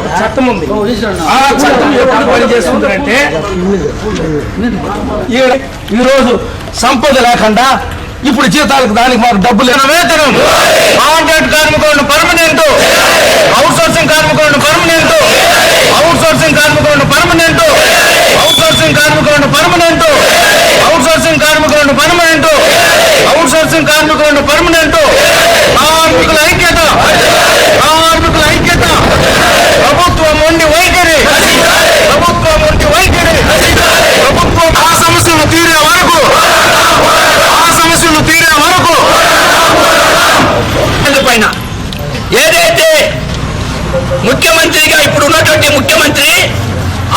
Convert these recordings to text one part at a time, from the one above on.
ఒక చట్టం ఉంది. ఆ చట్టం ఎప్పుడు పనిచేస్తుందంటే ఈరోజు సంపద లేకుండా ఇప్పుడు జీతాలకు దానికి మాకు డబ్బులు వేతనం, కాంట్రాక్ట్ కార్మికులను పర్మనెంట్, అవుట్ సోర్సింగ్ కార్మికులను పర్మనెంట్, అవుట్ సోర్సింగ్ కార్మికులను పర్మనెంట్, అవుట్ సోర్సింగ్ కార్మికులను పర్మనెంట్, అవుట్ సోర్సింగ్ కార్మికులను పర్మనెంట్, అవుట్ సోర్సింగ్ కార్మికులను పర్మనెంట్. కార్మికుల ఐక్యత, కార్మికుల ఐక్యత. ప్రభుత్వం ఉండి వైఖరి, ప్రభుత్వం ఉండి వైఖరి. ప్రభుత్వం ఆ సమస్యలు తీరే వరకు, ఆ సమస్యలు తీరే వరకు పైన ఏదైతే ముఖ్యమంత్రిగా ఇప్పుడు ఉన్నటువంటి ముఖ్యమంత్రి,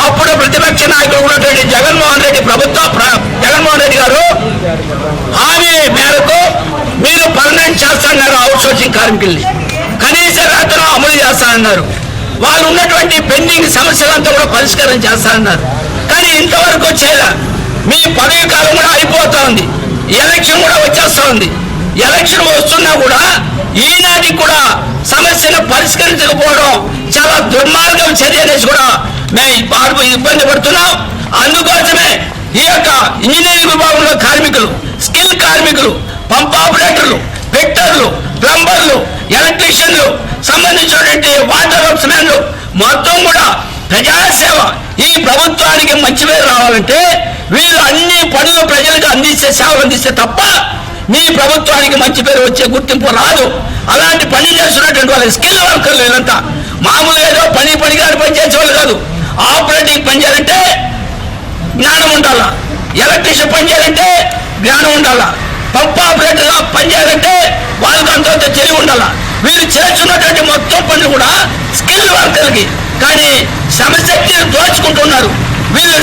అప్పుడు ప్రతిపక్ష నాయకుడు ఉన్నటువంటి జగన్మోహన్ రెడ్డి గారు హామీ మేరకు మీరు పర్మనెంట్ చేస్తాన్నారు అవుట్ సోర్సింగ్ కార్మికుల్ని, కనీస వేతనం అమలు చేస్తానన్నారు. వాళ్ళు ఉన్నటువంటి పెండింగ్ సమస్యలంతా కూడా పరిష్కారం చేస్తానన్నారు. కానీ ఇంతవరకు చేయలే. మీ పదవి కాలం కూడా అయిపోతా ఉంది, ఎలక్షన్ కూడా వచ్చేస్తా ఉంది. ఎలక్షన్ వస్తున్నా కూడా ఈనాటికి కూడా సమస్యను పరిష్కరించకపోవడం చాలా దుర్మార్గం చర్య అనేసి కూడా మేము ఇబ్బంది పడుతున్నాం. అందుకోసమే ఈ యొక్క ఇంజనీరింగ్ విభాగంలో కార్మికులు, స్కిల్ కార్మికులు, పంప్ ఆపరేటర్లు, ఫిట్టర్లు, ప్లంబర్లు, ఎలక్ట్రీషియన్లు, సంబంధించినటువంటి వాటర్ వర్క్స్ మెన్లు మొత్తం కూడా ప్రజాసేవ ఈ ప్రభుత్వానికి మంచి పేరు రావాలంటే వీళ్ళు అన్ని పనులు ప్రజలకు అందిస్తే, సేవలు అందిస్తే తప్ప మీ ప్రభుత్వానికి మంచి పేరు వచ్చే గుర్తింపు రాదు. అలాంటి పని చేస్తున్నటువంటి వాళ్ళ స్కిల్ వర్కర్లు వీళ్ళంతా మామూలుగా ఏదో పనిగాని పని చేసేవాళ్ళు కాదు. ఆపరేటింగ్ పని చేయాలంటే జ్ఞానం ఉండాలా, ఎలక్ట్రీషియన్ పని చేయాలంటే జ్ఞానం ఉండాలా, పంప్ ఆపరేటర్గా పని చేయాలంటే వాళ్ళకి అంత తెలివి ఉండాలా. వీళ్ళు చేస్తున్నటువంటి మొత్తం పనులు కూడా స్కిల్ వర్కర్లకి, కానీ శ్రమశక్తిని దోచుకుంటున్నారు. వీళ్ళు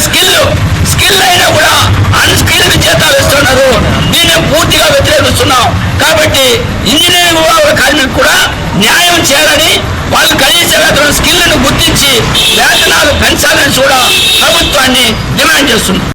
స్కిల్ అయినా కూడా అన్స్కిల్డ్ జీతాలు ఇస్తున్నారు. దీన్ని పూర్తిగా వ్యతిరేకిస్తున్నాం. కాబట్టి ఇంజనీరింగ్ విభాగ కార్మికులు కూడా న్యాయం చేయాలని, వాళ్ళు కనీస వేతనం స్కిల్ను గుర్తించి వేతనాలు పెంచాలని కూడా ప్రభుత్వాన్ని డిమాండ్ చేస్తున్నాం.